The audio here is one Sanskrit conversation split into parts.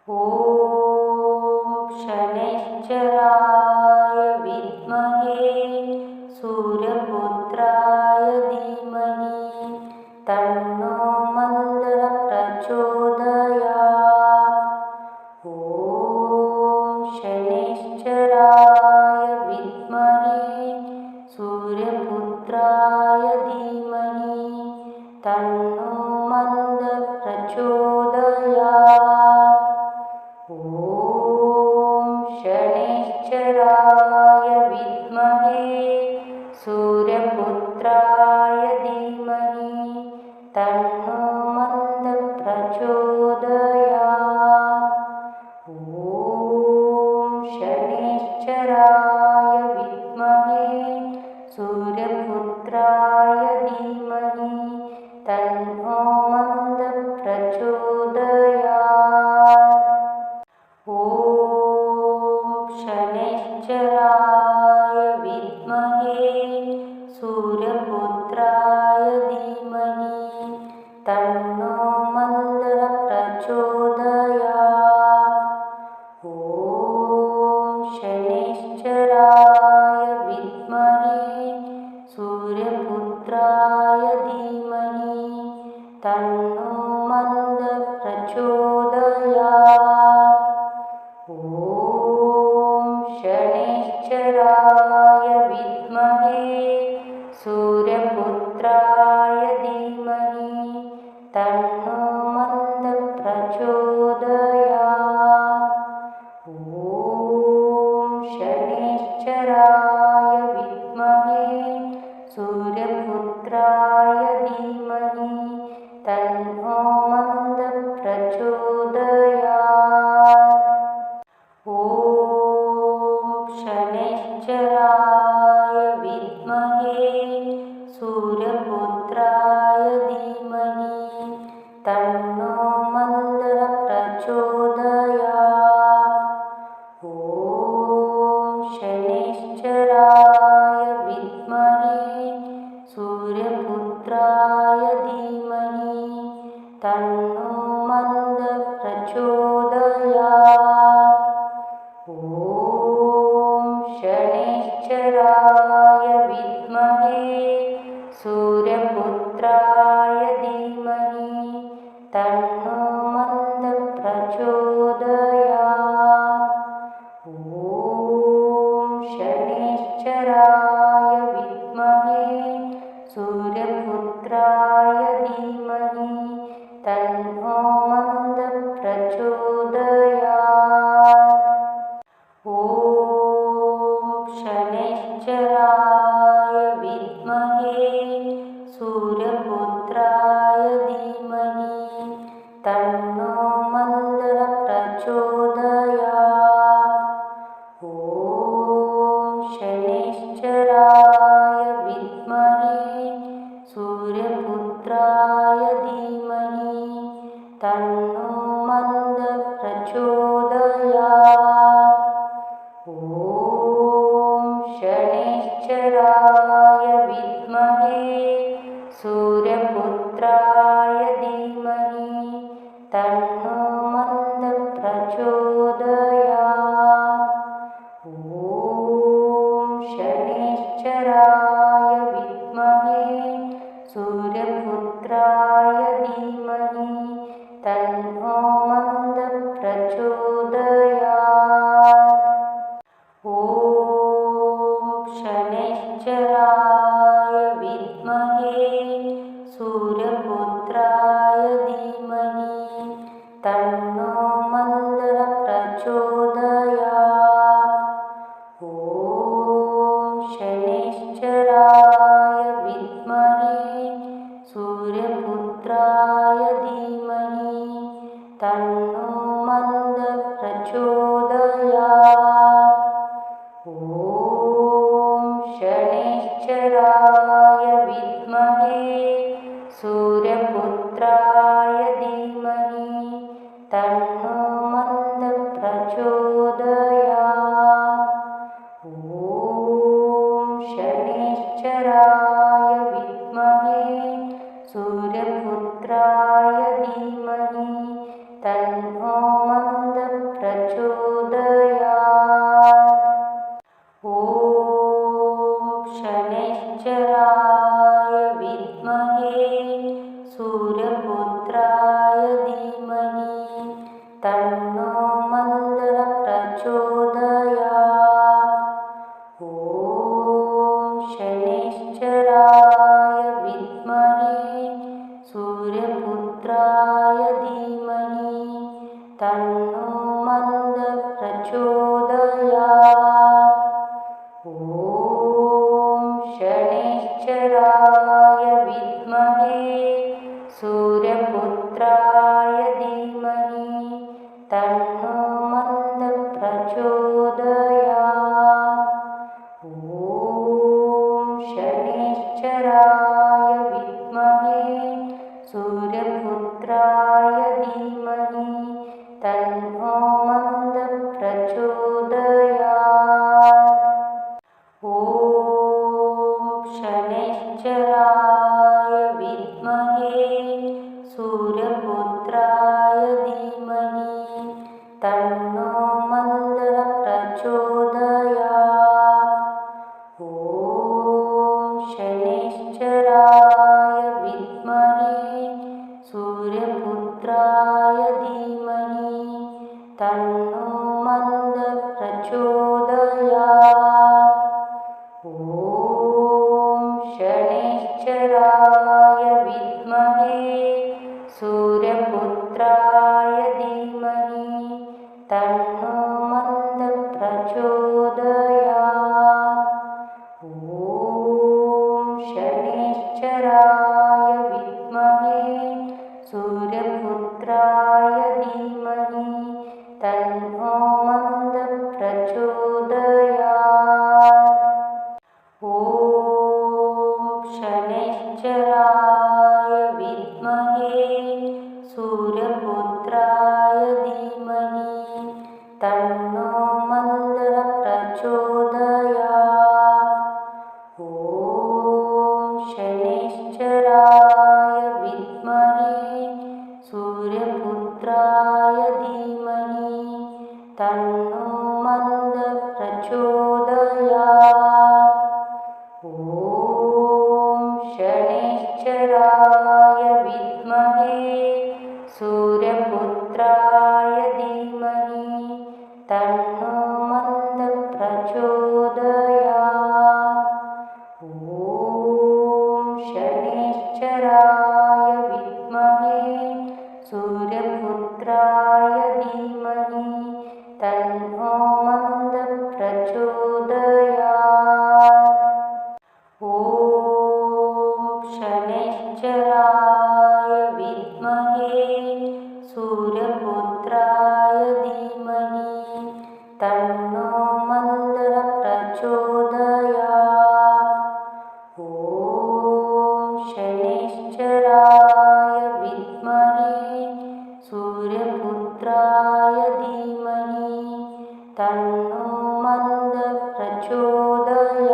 ॐ शनैश्चराय विद्महे सूर्यपुत्राय धीमहि तन्नो मन्दः प्रचोदयात्। ॐ शनैश्चराय विद्महे सूर्यपुत्राय धीमहि तन्नो मन्दः प्रचोदयात्। ॐ शनैश्चराय विद्महे सूर्यपुत्राय धीमहि तन्नो मन्दः प्रचोदयात्। ॐ शनैश्चराय विद्महे सूर्यपुत्राय धीमहि तन्नो मन्दः प्रचोदयात्। ॐ शनैश्चराय विद्महे सूर्यपुत्राय धीमहि तन्नो मन्दः प्रचोदयात्। ॐ शनैश्चराय विद्महे सूर्यपुत्राय धीमहि तन्नो मन्दः प्रचोदयात्। ॐ शनैश्चराय विद्महे सूर्यपुत्राय धीमहि तन्नो मन्दः प्रचोदयात्। ॐ शनैश्चराय विद्महे सूर्यपुत्राय धीमहि तन्नो मन्दः प्रचोदयात्। ॐ शनैश्चराय विद्महे सूर्यपुत्राय धीमहि तन्नो मन्दः प्रचोदयात्। ॐ शनैश्चराय विद्महे सूर्यपुत्राय धीमहि तन्नो मन्दः प्रचोदयात्। ॐ शनैश्चराय विद्महे सूर्यपुत्राय धीमहि तन्नो मन्दः प्रचोदयात्। ॐ शनैश्चराय विद्महे सूर्यपुत्राय धीमहि तन्नो मन्दः प्रचोदयात्। ॐ शनैश्चराय विद्महे सूर्यपुत्राय धीमहि तन्नो मन्दः प्रचोदयात्। ॐ शनैश्चराय विद्महे सूर्यपुत्राय धीमहि तन्नो मन्दः प्रचोदयात्। ॐ शनैश्चराय विद्महे सूर्यपुत्राय धीमहि तन्नो मन्दः प्रचोदयात्। ॐ शनैश्चराय विद्महे सूर्यपुत्राय धीमहि तन्नो मन्दः प्रचोदयात्। ॐ शनैश्चराय विद्महे सूर्यपुत्राय धीमहि तन्नो मन्दः प्रचोदयात्। ॐ शनैश्चराय विद्महे सूर्यपुत्राय धीमहि तन्नो मन्दः प्रचोदयात्। ॐ शनैश्चराय विद्महे सूर्यपुत्राय धीमहि तन्नो मन्दः प्रचोदयात्। ॐ शनैश्चराय विद्महे सूर्यपुत्राय धीमहि तन्नो मन्दः तन्नो मन्दः प्रचोदयात्। ॐ शनैश्चराय विद्महे सूर्यपुत्राय धीमहि तन्नो मन्दः प्रचोदयात्। ॐ शनैश्चराय विद्महे सूर्यपुत्राय धीमहि तन्नो मन्दः प्रचोदयात्। ॐ शनैश्चराय विद्महे सूर्यपुत्राय धीमहि तन्नो मन्दः प्रचोदयात्। ॐ शनैश्चराय विद्महे सूर्यपुत्राय धीमहि तन्नो मन्दः प्रचोदयात्। ॐ शनैश्चराय विद्महे सूर्यपुत्राय धीमहि तन्नो मन्दः प्रचोदयात्। ॐ शनैश्चराय विद्महे सूर्यपुत्राय धीमहि तन्नो मन्दः प्रचोदयात्। ॐ शनैश्चराय विद्महे सूर्यपुत्राय धीमहि तन्नो मन्दः प्रचोदयात्। ॐ शनैश्चराय विद्महे सूर्यपुत्राय धीमहि तन्नो मन्दः प्रचोदयात्। ॐ शनैश्चराय विद्महे सूर्यपुत्राय धीमहि तन्नो मन्दः प्रचोदयात्। ॐ शनैश्चराय विद्महे सूर्यपुत्राय धीमहि तन्नो मन्दः प्रचोदयात्। ॐ शनैश्चराय विद्महे सूर्यपुत्राय धीमहि तन्नो मन्दः प्रचोदयात्। ॐ शनैश्चराय विद्महे सूर्यपुत्राय धीमहि तन्नो मन्दः प्रचोदयात्। ॐ शनैश्चराय विद्महे सूर्यपुत्राय धीमहि तन्नो मन्दः प्रचोदयात्।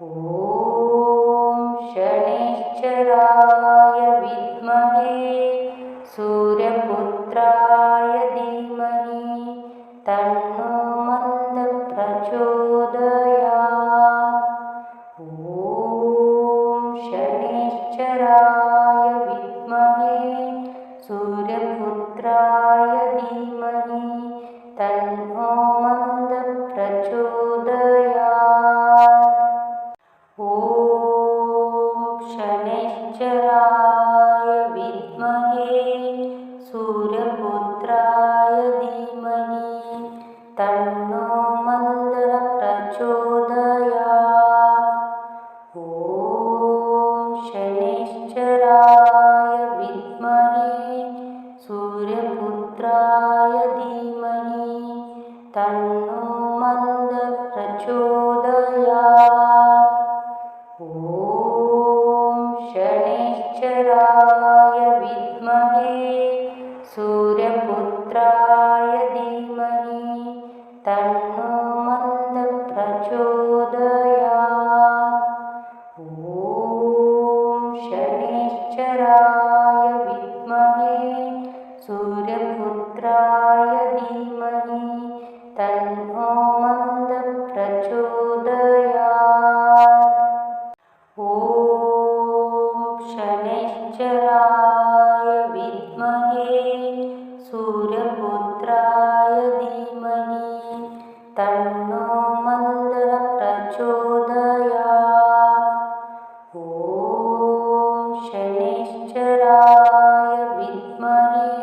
ॐ शनैश्चराय विद्महे सूर्यपुत्राय धीमहि तन्नो मन्दः प्रचोदयात्। ॐ शनैश्चराय विद्महे सूर्यपुत्राय धीमहि तन्नो मन्दः प्रचोदयात्। ॐ शनैश्चराय विद्महे सूर्यपुत्राय धीमहि तन्नो मन्दः प्रचोदयात्। ॐ शनैश्चराय विद्महे सूर्यपुत्राय धीमहि तन्नो मन्दः प्रचोदयात्। ॐ शनैश्चराय विद्महे सूर्यपुत्राय धीमहि तन्नो मन्दः प्रचोदयात्। ॐ शनैश्चराय विद्महे सूर्यपुत्राय धीमहि तन्नो मन्दः प्रचोदयात्। ॐ शनैश्चराय विद्महे सूर्यपुत्राय धीमहि तन्नो मन्दः प्रचोदयात्। ॐ शनैश्चराय विद्महे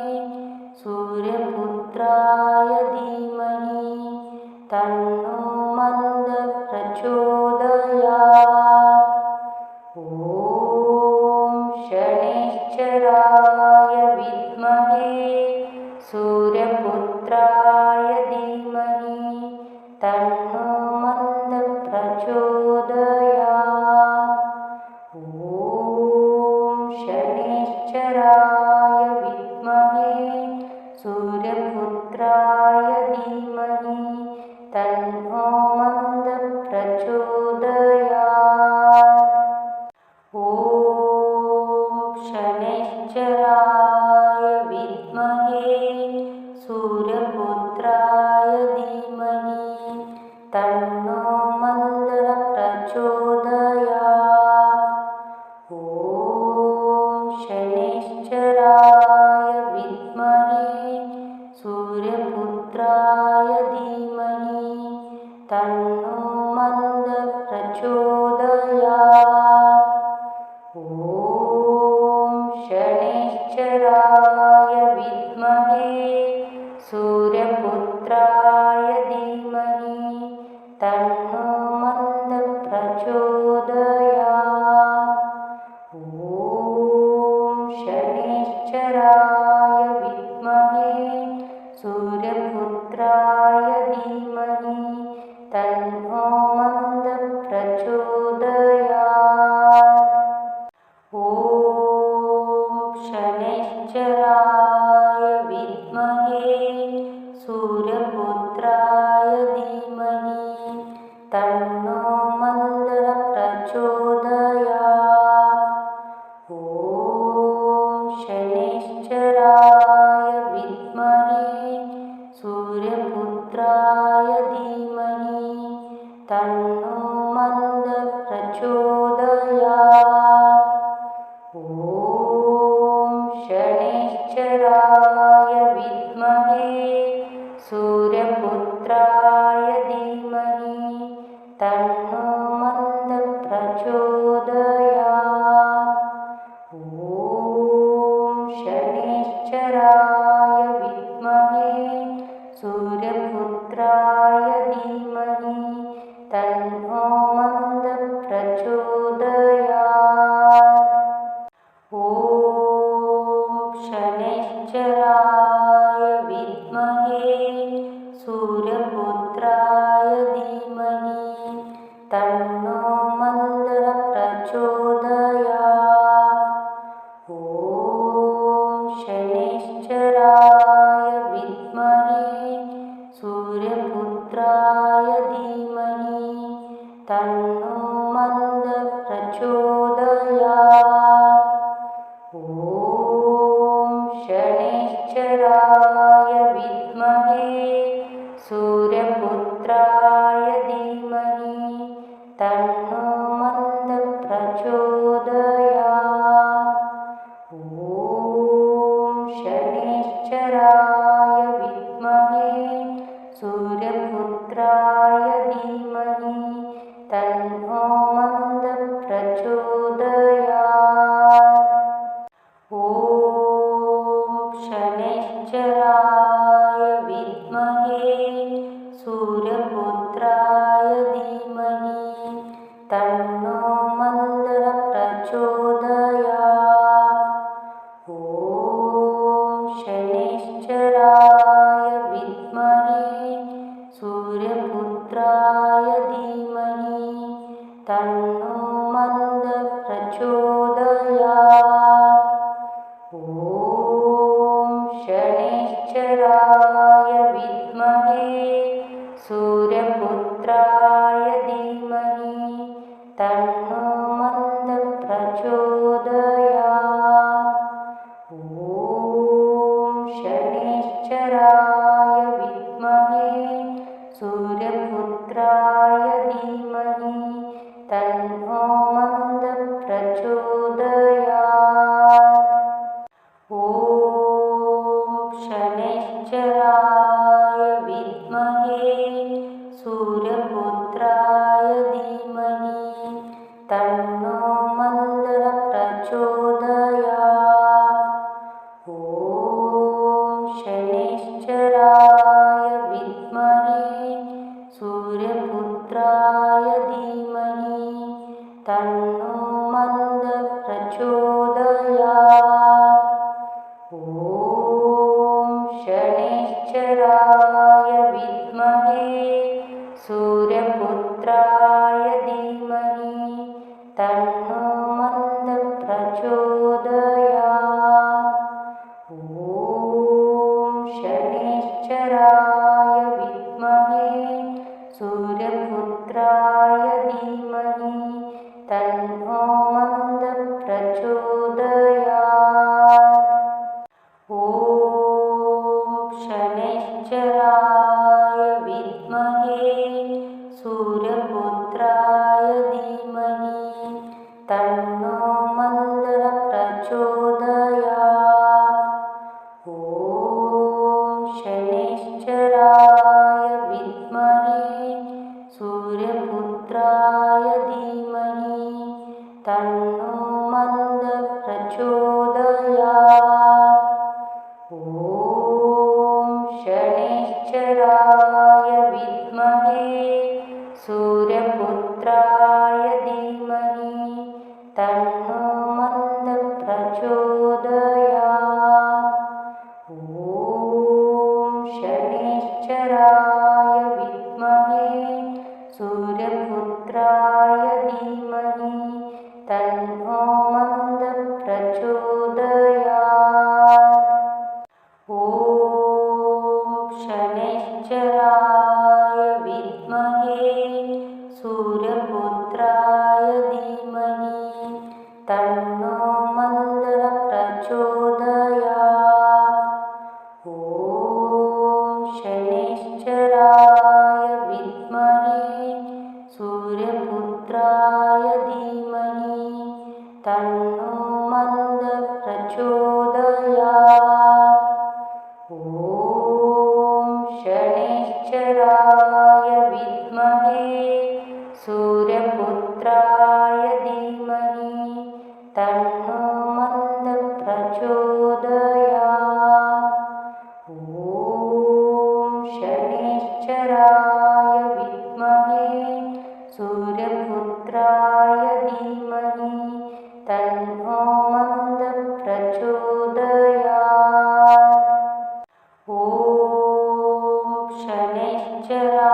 सूर्यपुत्राय धीमहि तन्नो मन्दः प्रचोदयात्। ॐ शनैश्चराय विद्महे सूर्यपुत्राय धीमहि तन्नो मन्दः प्रचोदयात्। ॐ शनैश्चराय विद्महे सूर्यपुत्राय धीमहि तन्नो मन्दः प्रचोदयात्। ॐ शनैश्चराय विद्महे सूर्यपुत्राय धीमहि तन्नो मन्दः प्रचोदयात्। ॐ शनैश्चराय विद्महे सूर्यपुत्राय धीमहि तन्नो मन्दः प्रचोदयात्। ॐ शनैश्चराय विद्महे सूर्यपुत्राय धीमहि तन्नो मन्दः प्रचोदयात्। ॐ शनैश्चराय विद्महे सूर्यपुत्राय धीमहि तन्नो मन्दः प्रचोदयात्। ॐ शनैश्चराय विद्महे सूर्यपुत्राय धीमहि तन्नो मन्दः प्रचोदयात्। ॐ शनैश्चराय विद्महे सूर्यपुत्राय धीमहि तन्नो मन्दः प्रचोदयात्। ॐ शनैश्चराय विद्महे सूर्यपुत्राय धीमहि तन्नो मन्दः प्रचोदयात्। ॐ शनैश्चराय विद्महे सूर्यपुत्राय धीमहि तन्नो मन्दः प्रचोदयात्। ॐ शनैश्चराय विद्महे सूर्यपुत्राय धीमहि तन्नो मन्दः प्रचोदयात्। ॐ शनैश्चराय विद्महे सूर्यपुत्राय धीमहि तन्नो मन्दः प्रचोदयात्। ॐ शनैश्चराय विद्महे सूर्यपुत्राय धीमहि तन्नो मन्दः प्रचोदयात्। ॐ शनैश्चराय विद्महे सूर्यपुत्राय धीमहि तन्नो मन्दः प्रचोदयात्। ॐ शनैश्चराय विद्महे सूर्यपुत्राय धीमहि तन्नो मन्दः प्रचोदयात्। ॐ शनैश्चराय विद्महे सूर्यपुत्राय धीमहि तन्नो मन्दः प्रचोदयात्। ॐ शनैश्चराय विद्महे सूर्यपुत्राय धीमहि तन्नो मन्दः प्रचोदयात्। ॐ शनैश्चराय विद्महे सूर्यपुत्राय धीमहि तन्नो मन्दः प्रचोदयात्। ॐ शनैश्चराय शनैश्चराय विद्महे सूर्यपुत्राय धीमहि तन्नो मन्दः प्रचोदयात्। ॐ शनैश्चराय विद्महे सूर्यपुत्राय धीमहि तन्नो मन्दः प्रचोदयात्। ॐ शनैश्चराय विद्महे सूर्यपुत्राय धीमहि तन्नो मन्दः प्रचोदयात्। ॐ शनैश्चराय विद्महे सूर्यपुत्राय धीमहि तन्नो मन्दः प्रचोदयात्। ॐ शनैश्चराय विद्महे सूर्यपुत्राय धीमहि तन्नो मन्दः प्रचोदयात्। ॐ शनैश्चराय विद्महे सूर्यपुत्राय धीमहि तन्नो मन्दः प्रचोदयात्। ॐ शनैश्चराय विद्महे सूर्यपुत्राय धीमहि तन्नो मन्दः प्रचोदयात्। ॐ शनैश्चराय विद्महे सूर्यपुत्राय धीमहि तन्नो मन्दः प्रचोदयात्। ॐ शनैश्चराय विद्महे सूर्यपुत्राय धीमहि तन्नो मन्दः प्रचोदयात्। ॐ शनैश्चराय विद्महे सूर्यपुत्राय धीमहि तन्नो मन्दः प्रचोदयात्। ॐ शनैश्चराय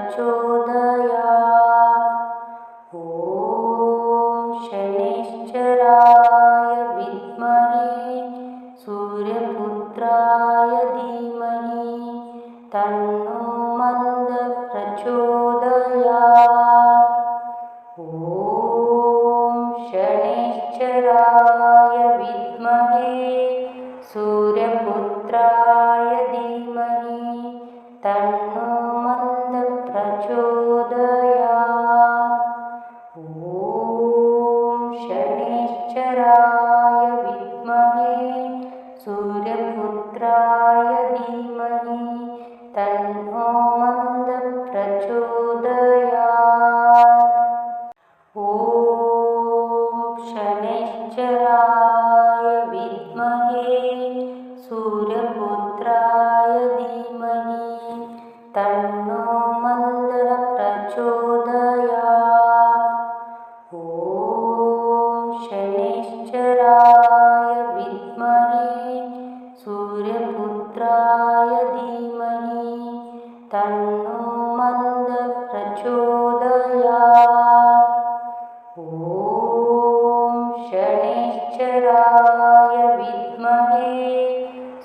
प्रचोदयात्। ॐ शनैश्चराय विद्महे सूर्यपुत्राय धीमहि तन्नो मन्दः प्रचोदयात्। ॐ शनैश्चराय विद्महे सूर्यपुत्राय धीमहि तन्नो मन्दः प्रचोदयात्। ॐ शनैश्चराय विद्महे सूर्यपुत्राय धीमहि तन्नो मन्दः प्रचोदयात्। ॐ शनैश्चराय विद्महे सूर्यपुत्राय धीमहि तन्नो मन्दः प्रचोदयात्। ॐ शनैश्चराय विद्महे सूर्यपुत्राय धीमहि तन्नो मन्दः प्रचोदयात्। ॐ शनैश्चराय विद्महे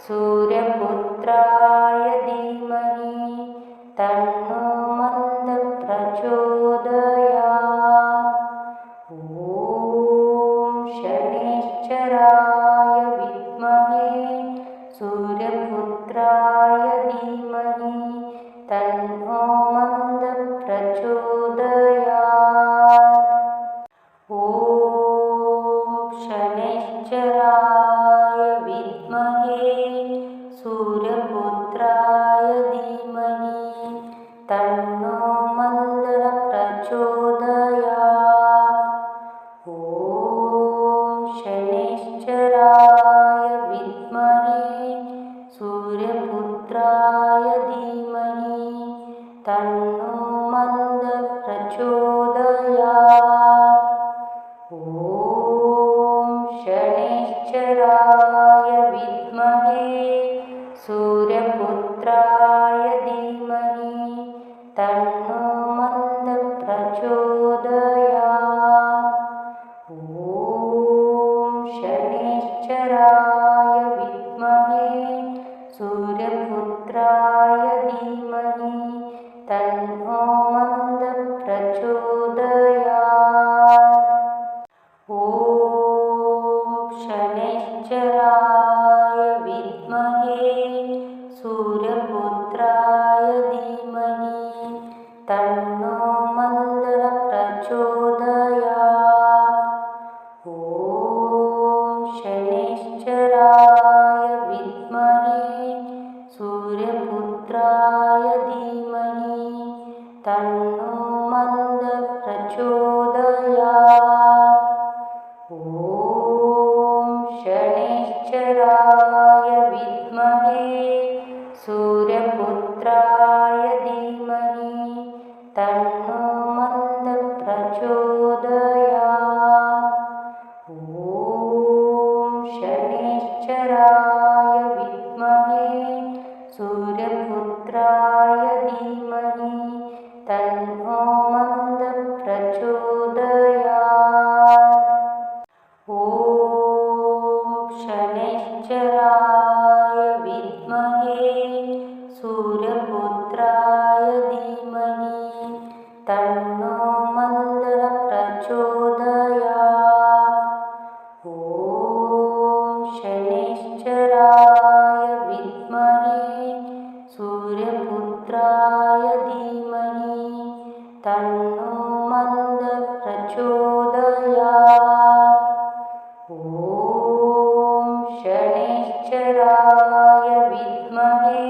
सूर्यपुत्राय धीमहि तन्नो मन्दः प्रचोदयात्। ॐ शनैश्चराय विद्महे सूर्यपुत्राय धीमहि तन्नो मन्दः प्रचोदयात्। ॐ शनैश्चराय विद्महे सूर्यपुत्राय धीमहि तन्नो मन्दः प्रचोदयात्। ॐ शनैश्चराय विद्महे सूर्यपुत्राय धीमहि तन्नो मन्दः प्रचोदयात्। ॐ शनैश्चराय विद्महे सूर्यपुत्राय धीमहि तन्नो मन्दः प्रचोदयात्। ॐ शनैश्चराय विद्महे सूर्यपुत्राय धीमहि तन्नो मन्दः प्रचोदयात्। ॐ शनैश्चराय विद्महे सूर्यपुत्राय धीमहि तन्नो मन्दः प्रचोदयात्। ॐ शनैश्चराय विद्महे सूर्यपुत्राय धीमहि तन्नो मन्दः प्रचोदयात्। ॐ शनैश्चराय विद्महे सूर्यपुत्राय धीमहि तन्नो मन्दः प्रचोदयात्। ॐ शनैश्चराय विद्महे सूर्यपुत्राय धीमहि तन्नो मन्दः प्रचोदयात्। ॐ शनैश्चराय विद्महे सूर्यपुत्राय धीमहि तन्नो मन्दः प्रचोदयात्। ॐ शनैश्चराय विद्महे सूर्यपुत्राय धीमहि तन्नो मन्दः प्रचोदयात्। ॐ शनैश्चराय विद्महे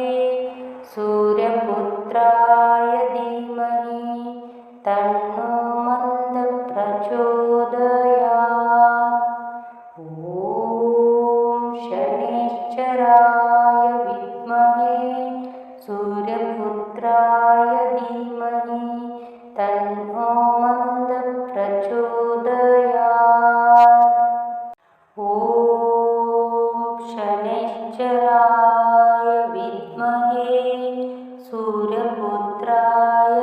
सूर्यपुत्राय धीमहि तन्नो मन्दः प्रचोदयात्। ॐ शनैश्चराय विद्महे सूर्यपुत्राय धीमहि तन्नो मन्दः प्रचोदयात्। ॐ शनैश्चराय विद्महे सूर्यपुत्राय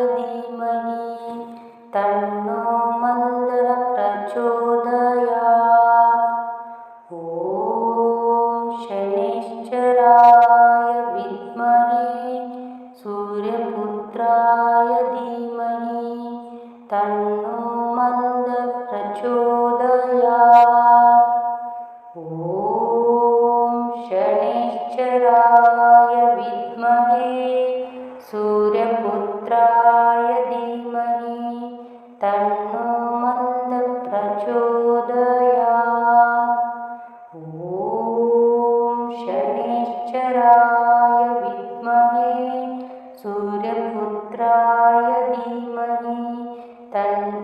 तन्नो मन्दः प्रचोदयात्। ॐ शनैश्चराय विद्महे सूर्यपुत्राय धीमहि तन्नो मन्दः प्रचोदयात्। ॐ शनैश्चराय विद्महे सूर्यपुत्राय धीमहि तन्नो